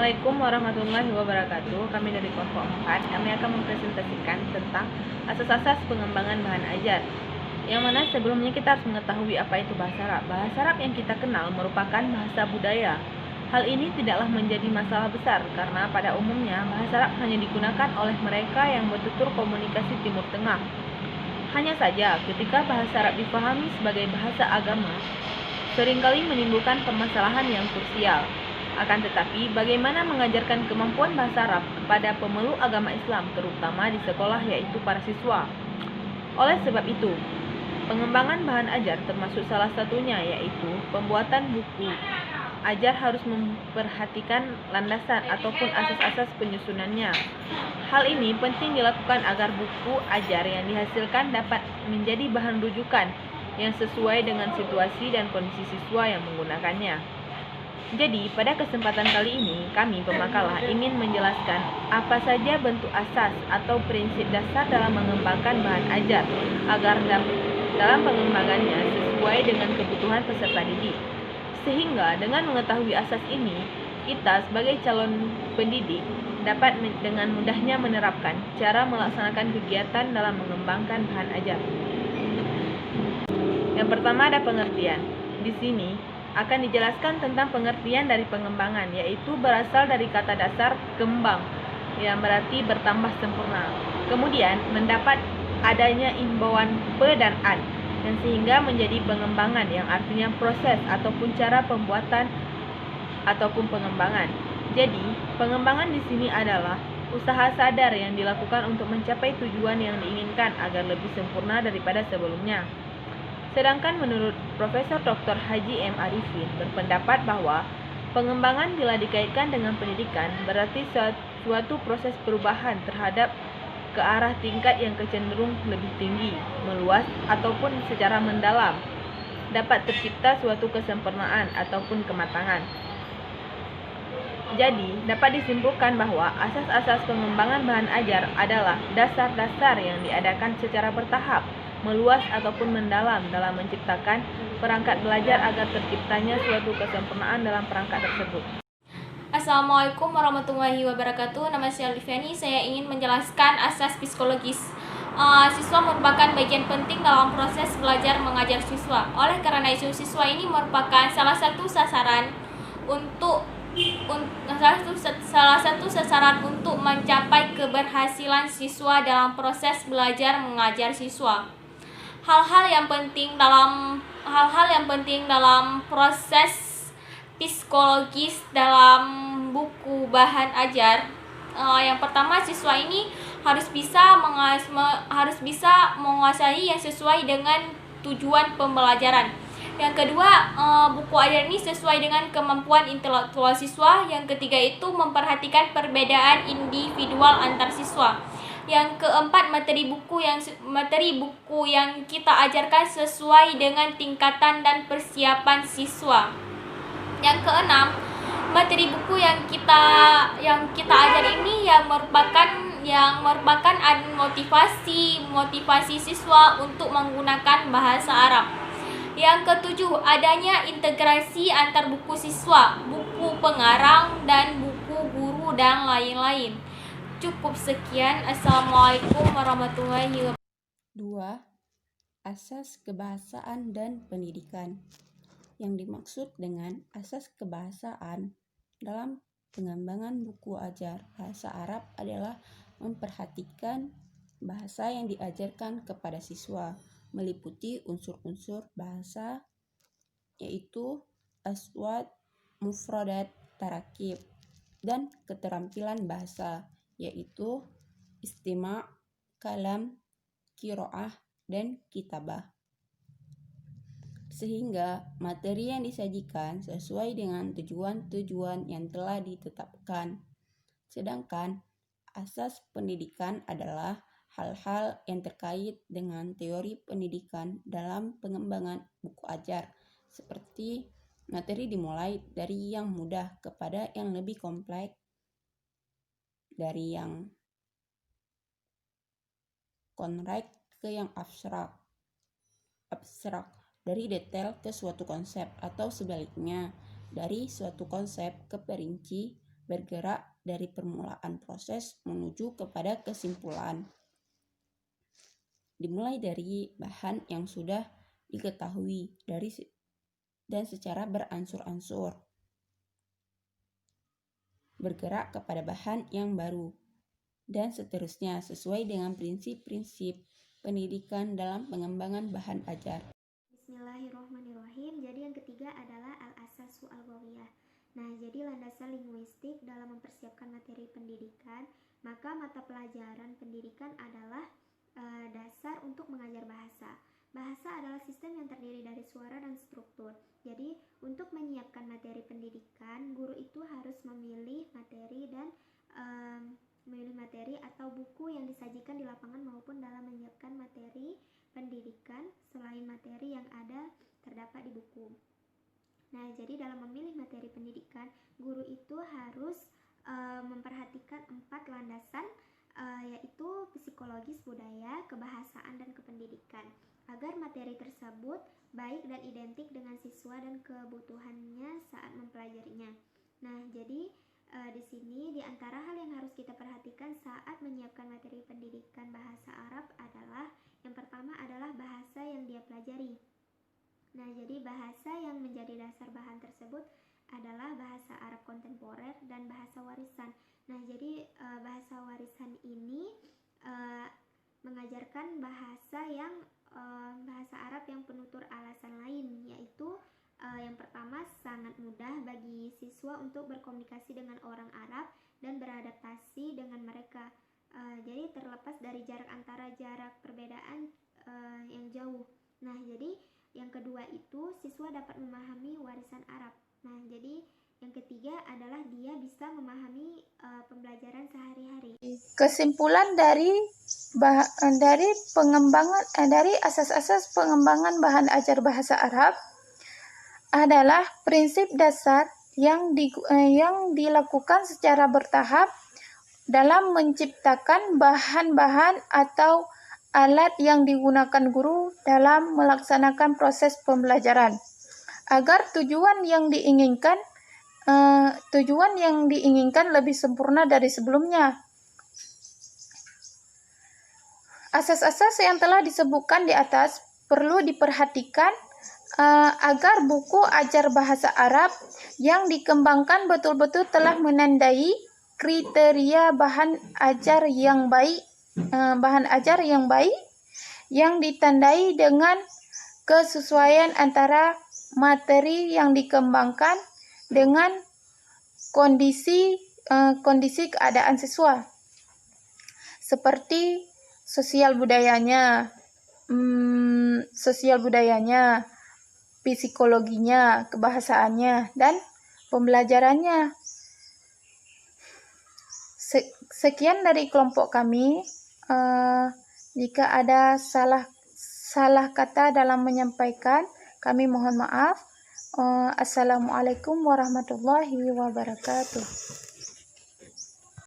Assalamualaikum warahmatullahi wabarakatuh. Kami dari kelompok 4, kami akan mempresentasikan tentang asas-asas pengembangan bahan ajar. Yang mana sebelumnya kita harus mengetahui apa itu bahasa Arab. Bahasa Arab yang kita kenal merupakan bahasa budaya. Hal ini tidaklah menjadi masalah besar karena pada umumnya bahasa Arab hanya digunakan oleh mereka yang bertutur komunikasi Timur Tengah. Hanya saja ketika bahasa Arab dipahami sebagai bahasa agama, seringkali menimbulkan permasalahan yang krusial. Akan tetapi, bagaimana mengajarkan kemampuan bahasa Arab kepada pemeluk agama Islam, terutama di sekolah, yaitu para siswa? Oleh sebab itu, pengembangan bahan ajar termasuk salah satunya, yaitu pembuatan buku ajar harus memperhatikan landasan ataupun asas-asas penyusunannya. Hal ini penting dilakukan agar buku ajar yang dihasilkan dapat menjadi bahan rujukan yang sesuai dengan situasi dan kondisi siswa yang menggunakannya. Jadi, pada kesempatan kali ini, kami pemakalah ingin menjelaskan apa saja bentuk asas atau prinsip dasar dalam mengembangkan bahan ajar agar dalam pengembangannya sesuai dengan kebutuhan peserta didik. Sehingga dengan mengetahui asas ini, kita sebagai calon pendidik dapat dengan mudahnya menerapkan cara melaksanakan kegiatan dalam mengembangkan bahan ajar. Yang pertama ada pengertian. Di sini akan dijelaskan tentang pengertian dari pengembangan, yaitu berasal dari kata dasar kembang yang berarti bertambah sempurna. Kemudian mendapat adanya imbauan pe dan an yang sehingga menjadi pengembangan yang artinya proses ataupun cara pembuatan ataupun pengembangan. Jadi, pengembangan di sini adalah usaha sadar yang dilakukan untuk mencapai tujuan yang diinginkan agar lebih sempurna daripada sebelumnya. Sedangkan menurut Profesor Dr. Haji M. Arifin berpendapat bahwa pengembangan bila dikaitkan dengan pendidikan berarti suatu proses perubahan terhadap ke arah tingkat yang kecenderung lebih tinggi, meluas, ataupun secara mendalam. Dapat tercipta suatu kesempurnaan ataupun kematangan. Jadi, dapat disimpulkan bahwa asas-asas pengembangan bahan ajar adalah dasar-dasar yang diadakan secara bertahap, meluas ataupun mendalam dalam menciptakan perangkat belajar agar terciptanya suatu kesempurnaan dalam perangkat tersebut. Assalamualaikum warahmatullahi wabarakatuh. Nama saya Liviani. Saya ingin menjelaskan asas psikologis. Siswa merupakan bagian penting dalam proses belajar mengajar siswa. Oleh karena itu, siswa ini merupakan salah satu sasaran untuk mencapai keberhasilan siswa dalam proses belajar mengajar siswa. Hal-hal yang penting dalam proses psikologis dalam buku bahan ajar. Yang pertama, siswa ini harus bisa menguasai yang sesuai dengan tujuan pembelajaran. Yang kedua, buku ajar ini sesuai dengan kemampuan intelektual siswa. Yang ketiga itu memperhatikan perbedaan individual antar siswa. Yang keempat, materi buku yang kita ajarkan sesuai dengan tingkatan dan persiapan siswa. Yang keenam, materi buku yang kita ajar ini yang merupakan motivasi siswa untuk menggunakan bahasa Arab. Yang ketujuh, adanya integrasi antar buku siswa, buku pengarang, dan buku guru dan lain-lain. Cukup sekian. Assalamualaikum warahmatullahi wabarakatuh. 2. Asas kebahasaan dan pendidikan. Yang dimaksud dengan asas kebahasaan dalam pengembangan buku ajar bahasa Arab adalah memperhatikan bahasa yang diajarkan kepada siswa, meliputi unsur-unsur bahasa yaitu aswad, mufradat, tarakib, dan keterampilan bahasa yaitu istima', kalam, qiraah, dan kitabah. Sehingga materi yang disajikan sesuai dengan tujuan-tujuan yang telah ditetapkan. Sedangkan asas pendidikan adalah hal-hal yang terkait dengan teori pendidikan dalam pengembangan buku ajar, seperti materi dimulai dari yang mudah kepada yang lebih kompleks, dari yang konkret ke yang abstrak, dari detail ke suatu konsep, atau sebaliknya, dari suatu konsep ke perinci, bergerak dari permulaan proses menuju kepada kesimpulan. Dimulai dari bahan yang sudah diketahui dan secara beransur-ansur. Bergerak kepada bahan yang baru, dan seterusnya sesuai dengan prinsip-prinsip pendidikan dalam pengembangan bahan ajar. Bismillahirrahmanirrahim. Jadi yang ketiga adalah al-asasu al-ghawiyah. Nah, jadi landasan linguistik dalam mempersiapkan materi pendidikan, maka mata pelajaran pendidikan adalah dasar untuk mengajar bahasa. Bahasa adalah sistem yang terdiri dari suara dan struktur. Jadi, untuk menyiapkan materi pendidikan, guru itu harus memilih materi atau buku yang disajikan di lapangan maupun dalam menyiapkan materi pendidikan selain materi yang terdapat di buku. Nah, jadi dalam memilih materi pendidikan, guru itu harus memperhatikan 4 landasan, yaitu psikologis, budaya, kebahasaan, dan kependidikan, agar materi tersebut baik dan identik dengan siswa dan kebutuhannya saat mempelajarinya. Nah, jadi di sini di antara hal yang harus kita perhatikan saat menyiapkan materi pendidikan bahasa Arab adalah yang pertama adalah bahasa yang dia pelajari. Nah, jadi bahasa yang menjadi dasar bahan tersebut adalah bahasa Arab kontemporer dan bahasa warisan. Nah, jadi bahasa warisan ini mengajarkan bahasa Arab yang penutur alasan lain, yaitu yang pertama sangat mudah bagi siswa untuk berkomunikasi dengan orang Arab dan beradaptasi dengan mereka. Jadi terlepas dari jarak perbedaan yang jauh. Nah, jadi yang kedua itu siswa dapat memahami warisan Arab. Nah, jadi yang ketiga adalah dia bisa memahami pembelajaran sehari-hari. Kesimpulan dari asas-asas pengembangan bahan ajar bahasa Arab adalah prinsip dasar yang dilakukan secara bertahap dalam menciptakan bahan-bahan atau alat yang digunakan guru dalam melaksanakan proses pembelajaran agar tujuan yang diinginkan lebih sempurna dari sebelumnya. Asas-asas yang telah disebutkan di atas perlu diperhatikan agar buku ajar bahasa Arab yang dikembangkan betul-betul telah menandai kriteria bahan ajar yang baik yang ditandai dengan kesesuaian antara materi yang dikembangkan dengan kondisi keadaan siswa, seperti sosial budayanya, psikologinya, kebahasaannya, dan pembelajarannya. Sekian dari kelompok kami. Jika ada salah kata dalam menyampaikan, kami mohon maaf. Assalamualaikum warahmatullahi wabarakatuh.